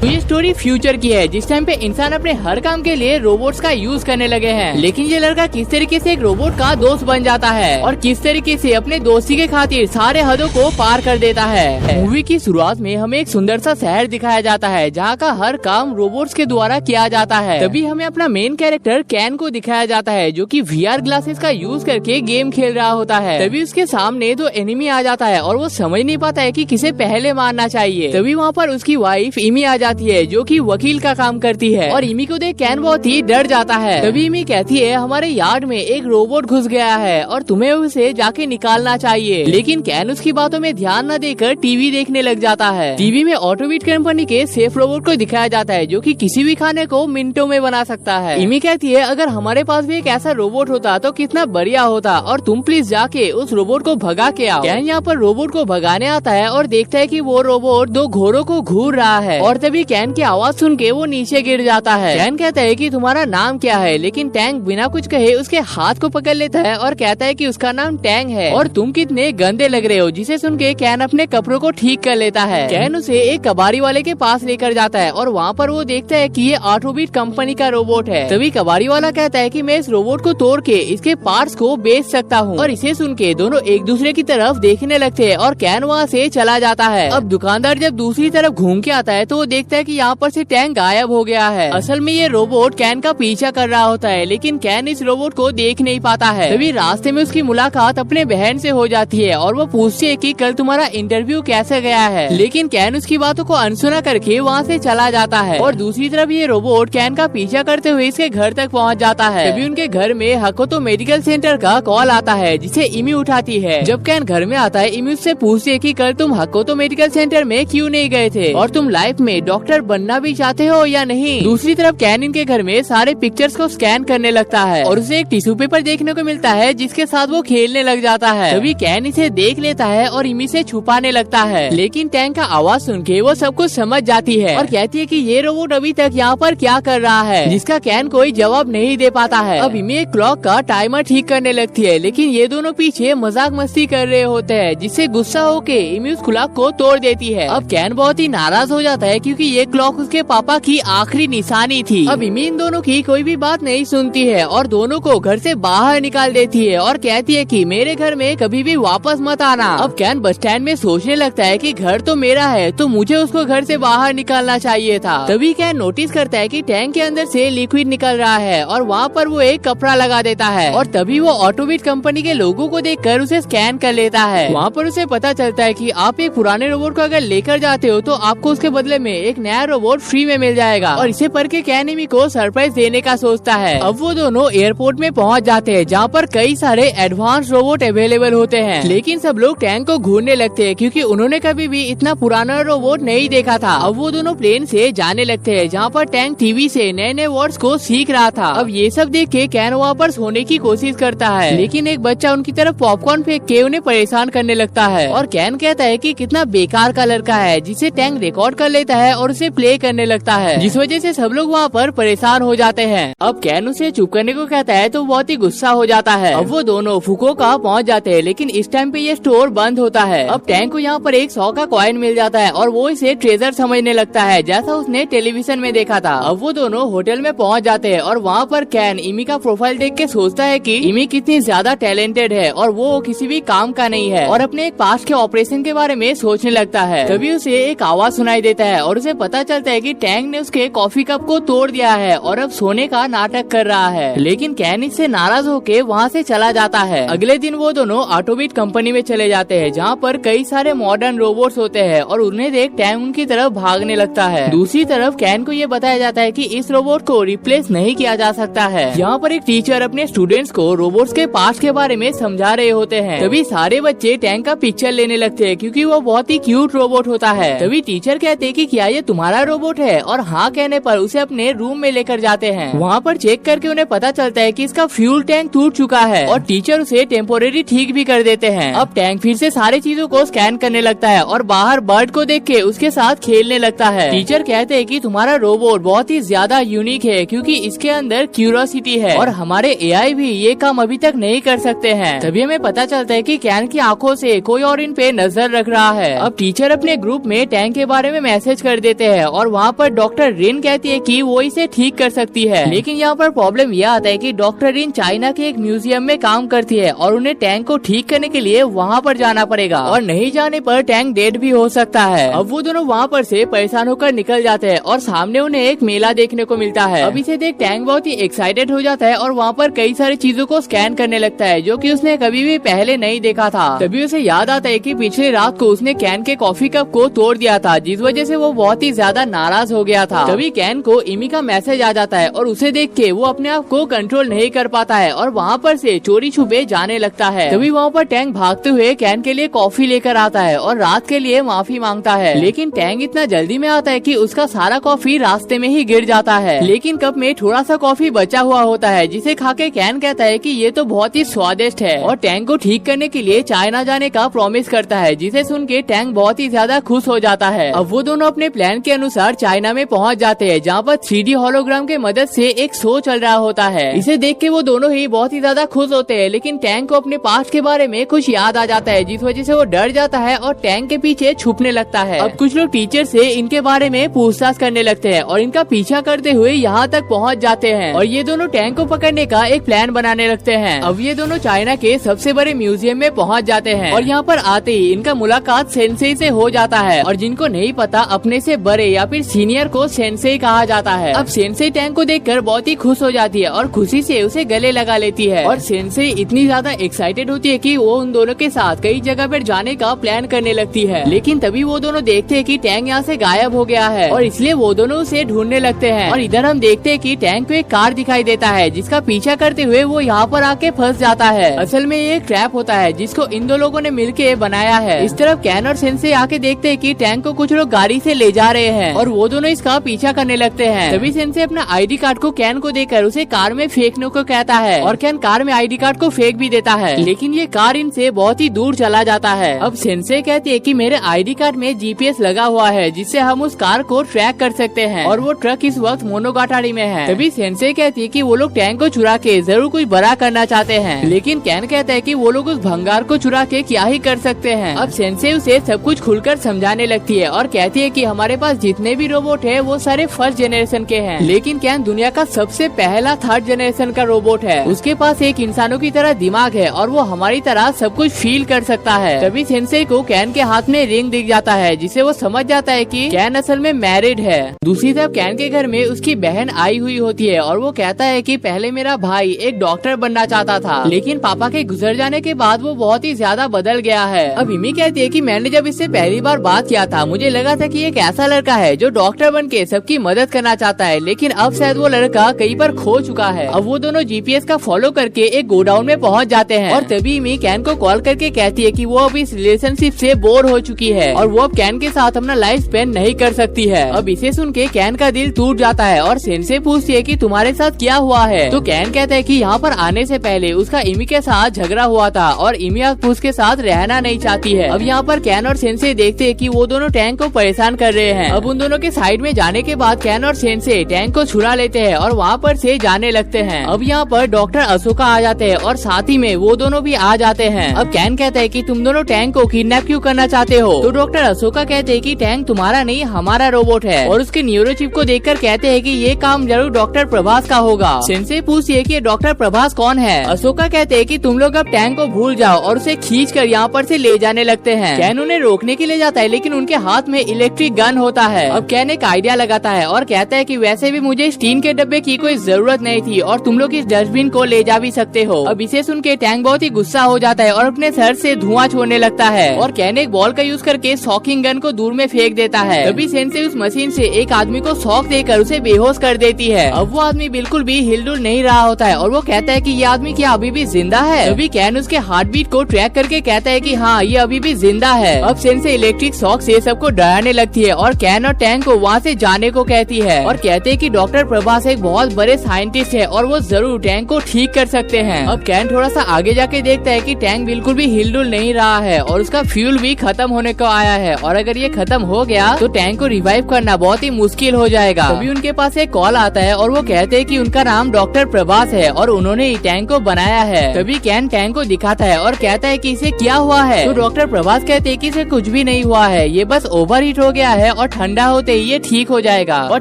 तो ये story future की है, जिस टाइम पे इंसान अपने हर काम के लिए रोबोट्स का यूज करने लगे हैं। लेकिन ये लड़का किस तरीके से एक रोबोट का दोस्त बन जाता है और किस तरीके से अपने दोस्ती के खातिर सारे हदों को पार कर देता है। मूवी की शुरुआत में हमें एक सुंदर सा शहर दिखाया जाता है, जहाँ का हर काम रोबोट्स के द्वारा किया जाता है। तभी हमें अपना मेन कैरेक्टर कैन को दिखाया जाता है, जो कि VR ग्लासेस का यूज करके गेम खेल रहा होता है। तभी उसके सामने दो एनिमी आ जाता है और वो समझ नहीं पाता है कि किसे पहले मारना चाहिए। तभी वहाँ पर उसकी वाइफ इमी आ जाती है, जो कि वकील का काम करती है, और इमी को देख कैन बहुत ही डर जाता है। तभी इमी कहती है, हमारे यार्ड में एक रोबोट घुस गया है और तुम्हें उसे जाके निकालना चाहिए। लेकिन कैन उसकी बातों में ध्यान न देकर टीवी देखने लग जाता है। टीवी में ऑटोबीट कंपनी के सेफ रोबोट को दिखाया जाता है, जो कि किसी भी खाने को मिनटों में बना सकता है। इमी कहती है, अगर हमारे पास भी एक ऐसा रोबोट होता तो कितना बढ़िया होता, और तुम प्लीज जाके उस रोबोट को भगा के आओ। कैन यहाँ पर रोबोट को भगाने आता है और देखता है कि वो रोबोट दो घोड़ों को घूर रहा है, और तभी कैन की आवाज सुन के वो नीचे गिर जाता है। कैन कहता है कि तुम्हारा नाम क्या है, लेकिन टैंक बिना कुछ कहे उसके हाथ को पकड़ लेता है और कहता है कि उसका नाम टैंक है और तुम कितने गंदे लग रहे हो। जिसे सुन के कैन अपने कपड़ों को ठीक कर लेता है। कैन उसे एक कबाड़ी वाले के पास लेकर जाता है और वहाँ पर वो देखता है कि ये ऑटोबीट कंपनी का रोबोट है। तभी कबाड़ी वाला कहता है कि मैं इस रोबोट को तोड़ के इसके पार्ट्स को बेच सकता हूँ, और इसे सुन के दोनों एक दूसरे की तरफ देखने लगते हैं और कैन वहाँ से चला जाता है। अब दुकानदार जब दूसरी तरफ घूम के आता है तो वो देखता है कि यहाँ पर से टैंक गायब हो गया है। असल में ये रोबोट कैन का पीछा कर रहा होता है, लेकिन कैन इस रोबोट को देख नहीं पाता है। तभी रास्ते में उसकी मुलाकात अपने बहन से हो जाती है और वो पूछती है कि कल तुम्हारा इंटरव्यू कैसे गया है। लेकिन कैन उसकी बातों को अनसुना करके वहाँ से चला जाता है, और दूसरी तरफ ये रोबोट कैन का पीछा करते हुए इसके घर तक पहुँच जाता है। तभी उनके घर में हकोतो मेडिकल सेंटर का कॉल आता है, जिसे इमी उठाती है। जब कैन घर में आता है, इमी उससे पूछती है कि कल तुम हकोतो मेडिकल सेंटर में क्यों नहीं गए थे, और तुम लाइफ में डॉक्टर बनना भी चाहते हो या नहीं। दूसरी तरफ कैन इनके घर में सारे पिक्चर्स को स्कैन करने लगता है और उसे एक टिश्यू पेपर देखने को मिलता है, जिसके साथ वो खेलने लग जाता है। तभी कैन इसे देख लेता है और इमी से छुपाने लगता है, लेकिन टैंक का आवाज सुन के वो सब कुछ समझ जाती है और कहती है कि ये रोबोट अभी तक यहाँ पर क्या कर रहा है, जिसका कैन कोई जवाब नहीं दे पाता है। अब इमी एक क्लॉक का टाइमर ठीक करने लगती है, लेकिन ये दोनों पीछे मजाक मस्ती कर रहे होते हैं, जिससे गुस्सा होके इमी उस क्लॉक को तोड़ देती है। अब कैन बहुत ही नाराज हो जाता है, क्योंकि ये क्लॉक उसके पापा की आखिरी निशानी थी। अब इमी इन दोनों की कोई भी बात नहीं सुनती है और दोनों को घर से बाहर निकाल देती है और कहती है कि मेरे घर में कभी भी वापस मत आना। अब कैन बस स्टैंड में सोचने लगता है कि घर तो मेरा है, तो मुझे उसको घर से बाहर निकालना चाहिए था। तभी कैन नोटिस करता है कि टैंक के अंदर से लिक्विड निकल रहा है और वहाँ पर वो एक कपड़ा लगा देता है, और तभी वो ऑटोबीट कंपनी के लोगों को देखकर उसे स्कैन कर लेता है। वहाँ पर उसे पता चलता है कि आप एक पुराने रोबोट को अगर लेकर जाते हो तो आपको उसके बदले में एक नया रोबोट फ्री में मिल जाएगा, और इसे पढ़ के कैन इमी को सरप्राइज देने का सोचता है। अब वो दोनों एयरपोर्ट में पहुँच जाते हैं, जहाँ पर कई सारे एडवांस रोबोट अवेलेबल होते हैं। लेकिन सब लोग टैंक को घूरने लगते हैं, क्योंकि उन्होंने कभी भी इतना पुराना रोबोट नहीं देखा था। अब वो दोनों प्लेन से जाने लगते हैं, जहाँ पर टैंक टीवी से नए नए वर्ड्स को सीख रहा था। अब ये सब देख के कैन वहाँ पर सोने की कोशिश करता है, लेकिन एक बच्चा उनकी तरफ पॉपकॉर्न फेंक के उन्हें परेशान करने लगता है, और कैन कहता है कि कितना बेकार का लड़का है, जिसे टैंक रिकॉर्ड कर लेता है और उसे प्ले करने लगता है, जिस वजह से सब लोग वहाँ पर परेशान हो जाते हैं। अब कैन उसे चुप करने को कहता है तो बहुत ही गुस्सा हो जाता है। अब वो दोनों फुकुओका पहुँच जाते हैं, लेकिन इस टाइम पे ये स्टोर बंद होता है। अब टैंक को यहाँ पर एक 100 का कॉइन मिल जाता है और वो इसे ट्रेजर समझने लगता है, जैसा उसने टेलीविजन में देखा था। अब वो दोनों होटल में पहुँच जाते हैं और वहाँ पर कैन इमी का प्रोफाइल देख के सोचता है कि इमी कितनी ज्यादा टैलेंटेड है और वो किसी भी काम का नहीं है, और अपने एक पास्ट के ऑपरेशन के बारे में सोचने लगता है। तभी उसे एक आवाज सुनाई देता है और उसे पता चलता है कि टैंक ने उसके कॉफी कप को तोड़ दिया है और अब सोने का नाटक कर रहा है। लेकिन कैन इससे नाराज होके वहाँ से चला जाता है। अगले दिन वो दोनों ऑटोबीट कंपनी में चले जाते हैं, जहाँ पर कई सारे मॉडर्न रोबोट्स होते हैं, और उन्हें देख टैंक उनकी तरफ भागने लगता है। दूसरी तरफ कैन को ये बताया जाता है कि इस रोबोट को रिप्लेस नहीं किया जा सकता है। यहाँ पर एक टीचर अपने स्टूडेंट्स को रोबोट्स के पास्ट के बारे में समझा रहे होते हैं। तभी सारे बच्चे टैंक का पिक्चर लेने लगते हैं, क्योंकि वो बहुत ही क्यूट रोबोट होता है। तभी टीचर कहते हैं कि क्या ये तुम्हारा रोबोट है, और हाँ कहने पर उसे अपने रूम में लेकर जाते हैं। वहाँ पर चेक करके उन्हें पता चलता है कि इसका फ्यूल टैंक टूट चुका है, और टीचर उसे टेम्पोरेरी ठीक भी कर देते हैं। अब टैंक फिर से सारी चीजों को स्कैन करने लगता है और बाहर बर्ड को देख के उसके साथ खेलने लगता है। टीचर कहते हैं कि तुम्हारा रोबोट बहुत ही ज्यादा यूनिक है, क्योंकि इसके अंदर क्यूरियोसिटी है, और हमारे एआई भी ये काम अभी तक नहीं कर सकते हैं। तभी हमें पता चलता है कि कैन की आंखों से कोई और इन पे नजर रख रहा है। अब टीचर अपने ग्रुप में टैंक के बारे में मैसेज कर देते हैं और वहाँ पर डॉक्टर रिन कहती है कि वो इसे ठीक कर सकती है। लेकिन यहाँ पर प्रॉब्लम यह आता है कि डॉक्टर रिन चाइना के एक म्यूजियम में काम करती है और उन्हें टैंक को ठीक करने के लिए वहाँ पर जाना पड़ेगा और नहीं जाने पर टैंक डेड भी हो सकता है। अब वो दोनों वहाँ पर से परेशान होकर निकल जाते हैं और सामने उन्हें एक मेला देखने को मिलता है। अब इसे देख टैंक बहुत ही एक्साइटेड हो जाता है और वहाँ पर कई सारी चीजों को स्कैन करने लगता है जो कि उसने कभी भी पहले नहीं देखा था। तभी उसे याद आता है कि पिछली रात को उसने कैन के कॉफी कप को तोड़ दिया था, जिस वजह से वो बहुत ही ज्यादा नाराज हो गया था। तभी कैन को इमी का मैसेज आ जाता है और उसे देख के वो अपने आप को कंट्रोल नहीं कर पाता है और वहाँ पर से चोरी छुपे जाने लगता है। तभी वहाँ पर टैंक भागते हुए कैन के लिए कॉफी लेकर आता है और रात के लिए माफी मांगता है। लेकिन टैंक इतना जल्दी में आता है कि उसका सारा कॉफी रास्ते में ही गिर जाता है। लेकिन कप में थोड़ा सा कॉफी बचा हुआ होता है, जिसे खा के कैन कहता है कि ये तो बहुत ही स्वादिष्ट है और टैंक को ठीक करने के लिए चाइना जाने का प्रॉमिस करता है, जिसे सुन के टैंक बहुत ही ज्यादा खुश हो जाता है। अब वो दोनों अपने प्लान के अनुसार चाइना में पहुंच जाते हैं, जहाँ पर 3D होलोग्राम के मदद से एक शो चल रहा होता है। इसे देख के वो दोनों ही बहुत ही ज्यादा खुश होते हैं। लेकिन टैंक को अपने पास्ट के बारे में कुछ याद आ जाता है, जिस वजह से वो डर जाता है और टैंक के पीछे छुपने लगता है। अब कुछ लोग टीचर से इनके बारे में पूछताछ करने लगते हैं और इनका पीछा करते हुए यहाँ तक पहुँच जाते हैं और ये दोनों टैंक को पकड़ने का एक प्लान बनाने लगते हैं। अब ये दोनों चाइना के सबसे बड़े म्यूजियम में पहुँच जाते हैं और यहाँ पर आते ही इनका मुलाकात सेंसेई से हो जाता है और जिनको नहीं पता अपने से बड़े या फिर सीनियर को सेंसेई कहा जाता है। अब सेंसेई टैंक को देखकर बहुत ही खुश हो जाती है और खुशी से उसे गले लगा लेती है और सेंसेई इतनी ज्यादा एक्साइटेड होती है कि वो उन दोनों के साथ कई जगह पर जाने का प्लान करने लगती है। लेकिन तभी वो दोनों देखते हैं कि टैंक यहाँ से गायब हो गया है और इसलिए वो दोनों उसे ढूंढने लगते हैं। और इधर हम देखते हैं कि टैंक को एक कार दिखाई देता है, जिसका पीछा करते हुए वो यहाँ पर आके फंस जाता है। असल में ये एक ट्रैप होता है जिसको इन दो लोगों ने मिलके बनाया है। इस तरफ कैन और सेंसेई आके देखते हैं कि टैंक को कुछ लोग गाड़ी से ले जा रहे हैं और वो दोनों इसका पीछा करने लगते हैं। तभी सेंसेई अपना आईडी कार्ड को कैन को देकर उसे कार में फेंकने को कहता है और कैन कार में आईडी कार्ड को फेंक भी देता है। लेकिन ये कार इनसे बहुत ही दूर चला जाता है। अब सेंसेई कहती है कि मेरे आईडी कार्ड में जीपीएस लगा हुआ है, जिससे हम उस कार को ट्रैक कर सकते हैं और वो ट्रक इस वक्त मोनोगाटारी में है। तभी सेंसेई कहती है कि वो लोग टैंक को चुरा के जरूर कुछ बड़ा करना चाहते हैं। लेकिन कैन कहता है कि वो लोग उस भंगार को चुरा के क्या ही कर सकते हैं। अब सेंसेई उसे सब कुछ खुलकर समझाने लगती है और कहती है कि हमारे पास जितने भी रोबोट है वो सारे फर्स्ट जनरेशन के हैं, लेकिन कैन दुनिया का सबसे पहला थर्ड जनरेशन का रोबोट है। उसके पास एक इंसानों की तरह दिमाग है और वो हमारी तरह सब कुछ फील कर सकता है। तभी सेंसेई को कैन के हाथ में रिंग दिख जाता है, जिसे वो समझ जाता है कि कैन असल में मैरिड है। दूसरी तरफ कैन के घर में उसकी बहन आई हुई होती है और वो कहता है कि पहले मेरा भाई एक डॉक्टर बनना चाहता था, लेकिन पापा के गुजर जाने के बाद वो बहुत ही ज्यादा बदल गया है। अब इमी कहती है कि मैंने जब इससे पहली बार बात किया था मुझे लगा था कि एक ऐसा लड़का है जो डॉक्टर बन के सबकी मदद करना चाहता है, लेकिन अब शायद वो लड़का कहीं पर खो चुका है। अब वो दोनों जीपीएस का फॉलो करके एक गोडाउन में पहुंच जाते हैं और तभी इमी कैन को कॉल करके कहती है कि वो अब इस रिलेशनशिप से बोर हो चुकी है और वो अब कैन के साथ अपना लाइफ स्पेंड नहीं कर सकती है। अब इसे सुन के कैन का दिल टूट जाता है और सेंसेई पूछती है कि तुम्हारे साथ क्या हुआ है। तो कैन कहता है कि यहाँ पर आने से पहले उसका इमी के साथ झगड़ा हुआ था और इमी अब उसके साथ रहना नहीं चाहती है। अब यहाँ पर कैन और सेंसेई देखते हैं कि वो दोनों टैंक को परेशान कर रहे हैं। अब उन दोनों के साइड में जाने के बाद कैन और सेंसेई टैंक को छुड़ा लेते हैं और वहाँ पर से जाने लगते हैं। अब यहाँ पर डॉक्टर अशोका आ जाते हैं और साथ ही में वो दोनों भी आ जाते हैं। अब कैन कहता है कि तुम दोनों टैंक को किडनैप क्यों करना चाहते हो। तो डॉक्टर अशोका कहते हैं कि टैंक तुम्हारा नहीं हमारा रोबोट है और उसके न्यूरोचिप को देखकर कहते हैं कि ये काम जरूर डॉक्टर प्रभास का होगा। सेंसेई पूछती है कि डॉक्टर प्रभास कौन है। अशोका कहते हैं कि तुम लोग अब टैंक को भूल जाओ और उसे खींच कर यहाँ पर से ले जाने लगते हैं। कैन उन्हें रोकने के लिए जाता है, लेकिन उनके हाथ में इलेक्ट्रिक गन होता है। अब कैन एक आइडिया लगाता है और कहता है कि वैसे भी मुझे स्टीन के डब्बे की कोई जरूरत नहीं थी और तुम लोग इस डस्टबिन को ले जा भी सकते हो। अब इसे सुन के टैंक बहुत ही गुस्सा हो जाता है और अपने सर से धुआं छोड़ने लगता है और कैन एक बॉल का यूज करके शॉकिंग गन को दूर में फेंक देता है। तभी सेंसेई उस मशीन से एक आदमी को शॉक देकर उसे बेहोश कर देती है। अब वो आदमी बिल्कुल भी हिलडुल नहीं रहा होता है और वो कहता है कि ये आदमी क्या अभी भी जिंदा है। तभी कैन उसके हार्ट बीट को ट्रैक करके कहता है कि हाँ ये अभी भी जिंदा है। अब सेंसेई इलेक्ट्रिक शॉक से सबको डराने लगती है और कैन और टैंक को वहाँ से जाने को कहती है और कहते हैं कि डॉक्टर प्रभास एक बहुत बड़े साइंटिस्ट है और वो जरूर टैंक को ठीक कर सकते हैं। अब कैन थोड़ा सा आगे जाके देखता है कि टैंक बिल्कुल भी हिलडुल नहीं रहा है और उसका फ्यूल भी खत्म होने को आया है और अगर ये खत्म हो गया तो टैंक को रिवाइव करना बहुत ही मुश्किल हो जाएगा। तभी उनके पास एक कॉल आता है और वो कहते हैं कि उनका नाम डॉक्टर प्रभास है और उन्होंने टैंक को बनाया है। तभी कैन टैंक को दिखाता है और कहता है कि इसे क्या हुआ है। तो डॉक्टर प्रभास कहते हैं कि इसे कुछ भी नहीं हुआ है, ये बस ओवरहीट हो गया है और ठंडा होते ही ये ठीक हो जाएगा और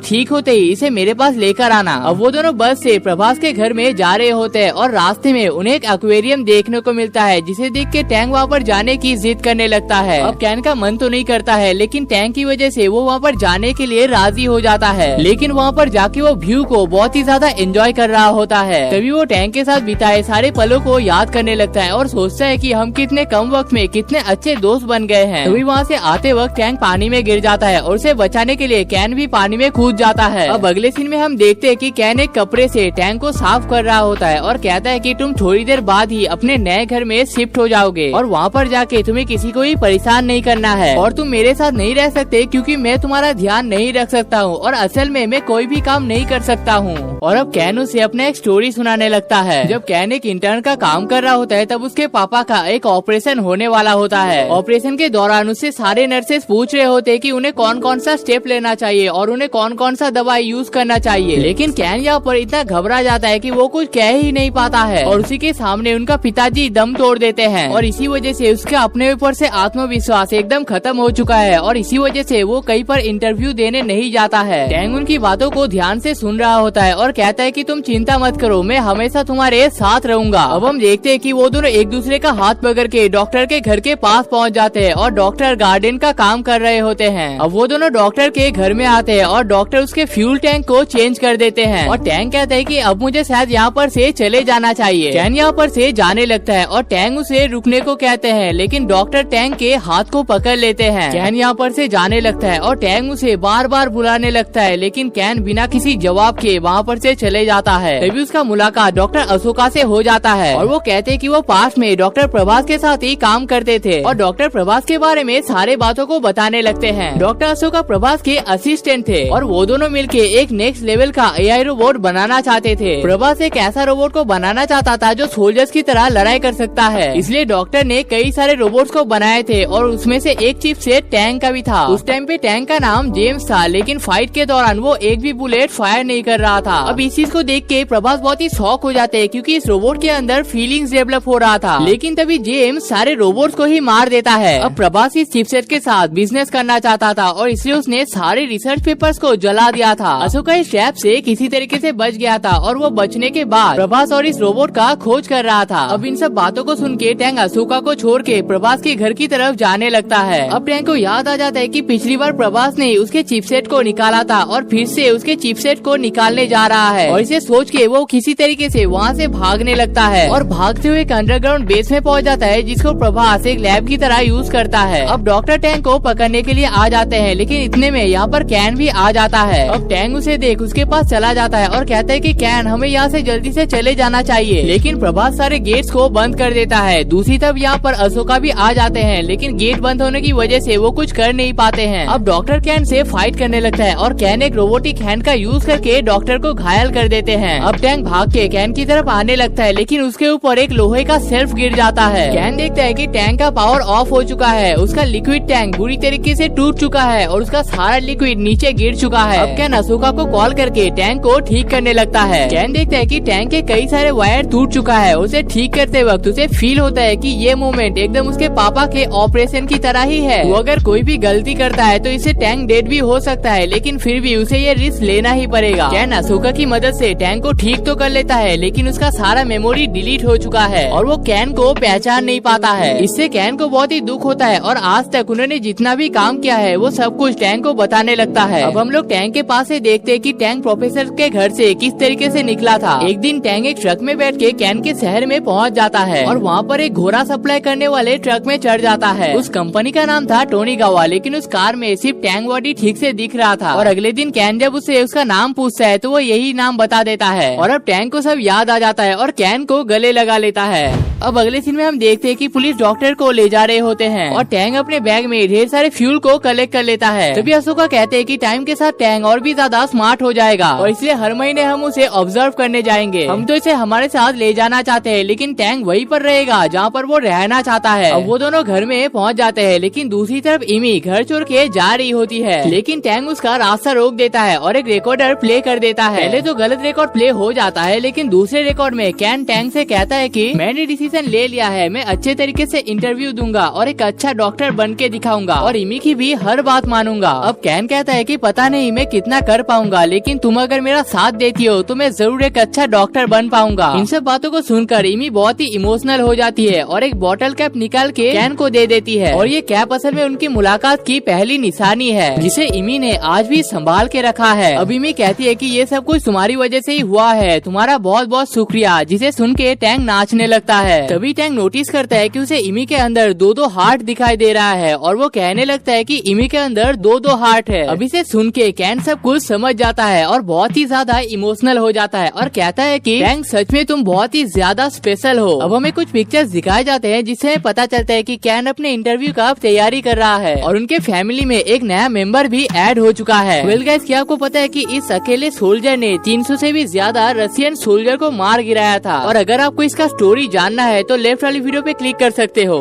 ठीक होते ही इसे मेरे पास लेकर आना। अब वो दोनों बस से प्रभास के घर में जा रहे होते हैं और रास्ते में उन्हें एक एक्वेरियम देखने को मिलता है, जिसे देख के टैंक वहाँ पर जाने की जिद करने लगता है। अब कैन का मन तो नहीं करता है, लेकिन टैंक की वजह से वो वहाँ पर जाने के लिए राजी हो जाता है। लेकिन वहाँ पर जाके वो व्यू को बहुत ही ज्यादा एंजॉय कर रहा होता है। तभी वो टैंक के साथ बिताए सारे पलों को याद करने लगता है और सोचता है कि हम कितने कम वक्त में कितने अच्छे दोस्त बन गए हैं। तभी वहाँ से आते वक्त टैंक पानी में गिर जाता है और उसे बचाने के लिए कैन भी पानी में कूद जाता है। अब अगले सीन में हम देखते हैं कि कैन एक कपड़े से टैंक को साफ कर रहा होता है और कहता है कि तुम थोड़ी देर बाद ही अपने नए घर में शिफ्ट हो जाओगे और वहाँ पर जाके तुम्हें किसी को भी परेशान नहीं करना है और तुम मेरे साथ नहीं रह सकते क्योंकि मैं तुम्हारा ध्यान नहीं रख सकता हूँ और असल में मैं कोई भी काम नहीं कर सकता हूँ। और अब कैन उसे अपना एक स्टोरी सुनाने लगता है। जब कैन एक इंटर्न का काम कर रहा होता है तब उसके पापा का एक ऑपरेशन होने वाला होता है। ऑपरेशन के दौरान उससे सारे नर्सेस पूछ रहे होते हैं कि उन्हें कौन कौन सा स्टेप लेना चाहिए और उन्हें कौन कौन सा दवाई यूज करना चाहिए। लेकिन कैन यहाँ पर इतना घबरा जाता है कि वो कुछ कह ही नहीं पाता है और उसी के सामने उनका पिताजी दम तोड़ देते हैं और इसी वजह से उसका अपने ऊपर से आत्मविश्वास एकदम खत्म हो चुका है और इसी वजह से वो कहीं पर इंटरव्यू देने नहीं जाता है। टैंग उनकी बातों को ध्यान से सुन रहा होता है और कहता है कि तुम चिंता मत करो, मैं हमेशा तुम्हारे साथ रहूंगा। अब हम देखते हैं कि वो दोनों एक दूसरे का हाथ पकड़ के डॉक्टर के घर के पास पहुंच जाते हैं और डॉक्टर गार्डन का काम कर रहे होते हैं। अब वो दोनों डॉक्टर के घर में आते हैं और डॉक्टर उसके फ्यूल टैंक को चेंज कर देते हैं और टैंक कहता है कि अब मुझे शायद यहाँ पर से चले जाना चाहिए। कैन यहाँ पर से जाने लगता है और टैंक उसे रुकने को कहते हैं, लेकिन डॉक्टर टैंक के हाथ को पकड़ लेते हैं। कैन यहाँ पर से जाने लगता है और टैंक उसे बार बार बुलाने लगता है, लेकिन कैन बिना किसी जवाब के वहाँ पर से चले जाता है। तभी उसका मुलाकात डॉक्टर अशोका से हो जाता है और वो कहते हैं कि वो पास में डॉक्टर प्रभास के साथ ही काम करते थे और डॉक्टर प्रभास के बारे में सारे बातों को बताने लगते हैं। डॉक्टर अशोका प्रभास के असिस्टेंट थे और वो दोनों मिलके एक नेक्स्ट लेवल का AI रोबोट बनाना चाहते थे। प्रभास एक ऐसा रोबोट को बनाना चाहता था जो सोल्जर्स की तरह लड़ाई कर सकता है, इसलिए डॉक्टर ने कई सारे रोबोट्स को बनाए थे और उसमें से एक चिप से टैंक का भी था। उस टाइम पे टैंक का नाम जेम्स था, लेकिन फाइट के दौरान वो एक भी बुलेट फायर नहीं कर रहा था। अब इस चीज को देख के प्रभास बहुत ही शॉक हो जाते हैं क्योंकि इस रोबोट के अंदर फीलिंग्स डेवलप हो रहा था। लेकिन तभी जेम्स सारे रोबोट्स को ही मार देता है। अब प्रभास इस चिपसेट के साथ बिजनेस करना चाहता था और इसलिए उसने सारे रिसर्च पेपर्स को जला दिया था। अशोका इस ट्रैप से किसी तरीके से बच गया था और वो बचने के बाद प्रभास और इस रोबोट का खोज कर रहा था। अब इन सब बातों को सुन के टैंक अशोका को छोड़ के प्रभास के घर की तरफ जाने लगता है। अब टैंक को याद आ जाता है कि पिछली बार प्रभास ने उसके चिपसेट को निकाला था और फिर से उसके चिपसेट को निकालने जा रहा है और इसे सोच के वो किसी तरीके से वहाँ से भागने लगता है और भागते हुए एक अंडरग्राउंड बेस में पहुँच जाता है जिसको प्रभास एक लैब की तरह यूज करता है। अब डॉक्टर टैंक को पकड़ने के लिए आ जाते हैं, लेकिन इतने में यहाँ पर कैन भी आ जाता है। अब टैंक उसे देख उसके पास चला जाता है और कहता है कि कैन हमें यहाँ से जल्दी से चले जाना चाहिए, लेकिन प्रभास सारे गेट्स को बंद कर देता है। दूसरी तरफ यहाँ पर अशोका भी आ जाते हैं, लेकिन गेट बंद होने की वजह से वो कुछ कर नहीं पाते हैं। अब डॉक्टर कैन से फाइट करने लगता है और कैन एक रोबोटिक हैंड का यूज करके डॉक्टर को घायल कर देते हैं। अब टैंक भाग के कैन की तरफ आने लगता है, लेकिन उसके ऊपर एक लोहे का शेल्फ गिर जाता है। कैन देखता है कि टैंक का पावर ऑफ हो चुका है, उसका लिक्विड टैंक बुरी तरीके से टूट चुका है और उसका सारा लिक्विड नीचे गिर चुका है। अब कैन अशोका को कॉल करके टैंक को ठीक करने लगता है। कैन देखता है कि टैंक के कई सारे वायर टूट चुका है। उसे ठीक करते वक्त उसे फील होता है कि ये मूवमेंट एकदम उसके पापा के ऑपरेशन की तरह ही है। वो अगर कोई भी गलती करता है तो इसे टैंक डेड भी हो सकता है, लेकिन फिर भी उसे ये रिस्क लेना ही पड़ेगा। कैन अशोका की मदद से टैंक को ठीक तो कर लेता है, लेकिन उसका सारा मेमोरी डिलीट हो चुका है और वो कैन को पहचान नहीं पाता है। इससे कैन को बहुत ही दुख होता है और आज तक उन्होंने जितना भी काम किया है वो सब कुछ टैंक को बताने लगता है। अब हम लोग टैंक के पास से देखते हैं कि टैंक प्रोफेसर के घर से किस तरीके से निकला था। एक दिन टैंक एक ट्रक में बैठ के कैन के शहर में पहुंच जाता है और वहाँ पर एक घोड़ा सप्लाई करने वाले ट्रक में चढ़ जाता है। उस कंपनी का नाम था टोनी गावा, लेकिन उस कार में सिर्फ टैंक बॉडी ठीक से दिख रहा था और अगले दिन कैन जब उससे उसका नाम पूछता है तो वो यही नाम बता देता है और अब टैंक को सब याद आ जाता है और कैन को गले लगा लेता है। अब अगले सीन में हम देखते हैं कि पुलिस डॉक्टर को ले जा रहे होते हैं और टैंक अपने बैग में ढेर सारे फ्यूल को कलेक्ट कर लेता है। तभी अशोका कहते हैं कि टाइम के साथ टैंक और भी ज्यादा स्मार्ट हो जाएगा और इसलिए हर महीने हम उसे ऑब्जर्व करने जाएंगे। हम तो इसे हमारे साथ ले जाना चाहते हैं, लेकिन टैंक वहीं पर रहेगा जहाँ पर वो रहना चाहता है। अब वो दोनों घर में पहुँच जाते हैं, लेकिन दूसरी तरफ इमी घर छोड़ के जा रही होती है, लेकिन टैंक उसका रास्ता रोक देता है और एक रिकॉर्डर प्ले कर देता है। पहले तो गलत रिकॉर्ड प्ले हो जाता है, लेकिन दूसरे रिकॉर्ड में कैन टैंक से कहता है कि मैंने डिसीजन डिसीजन ले लिया है, मैं अच्छे तरीके से इंटरव्यू दूंगा और एक अच्छा डॉक्टर बन के दिखाऊंगा और इमी की भी हर बात मानूंगा। अब कैन कहता है कि पता नहीं मैं कितना कर पाऊंगा, लेकिन तुम अगर मेरा साथ देती हो तो मैं जरूर एक अच्छा डॉक्टर बन पाऊंगा। इन सब बातों को सुनकर इमी बहुत ही इमोशनल हो जाती है और एक बॉटल कैप निकाल के कैन को दे देती है और ये कैप असल में उनकी मुलाकात की पहली निशानी है, जिसे इमी ने आज भी संभाल के रखा है। अब इमी कहती है कि ये सब कुछ तुम्हारी वजह से ही हुआ है, तुम्हारा बहुत बहुत शुक्रिया, जिसे सुन के टैंग नाचने लगता है। तभी टैंग नोटिस करता है कि उसे इमी के अंदर दो दो हार्ट दिखाई दे रहा है और वो कहने लगता है कि इमी के अंदर दो दो हार्ट है। अब इसे सुन के कैन सब कुछ समझ जाता है और बहुत ही ज्यादा इमोशनल हो जाता है और कहता है कि टैंग सच में तुम बहुत ही ज्यादा स्पेशल हो। अब हमें कुछ पिक्चर्स दिखाए जाते हैं जिससे पता चलता है कि कैन अपने इंटरव्यू का तैयारी कर रहा है और उनके फैमिली में एक नया मेंबर भी ऐड हो चुका है। वेल गाइस, क्या आपको पता है कि इस अकेले सोल्जर ने 300 से भी ज्यादा रशियन सोल्जर को मार गिराया था। और अगर आपको इसका स्टोरी जानना है तो लेफ्ट वाली वीडियो पे क्लिक कर सकते हो।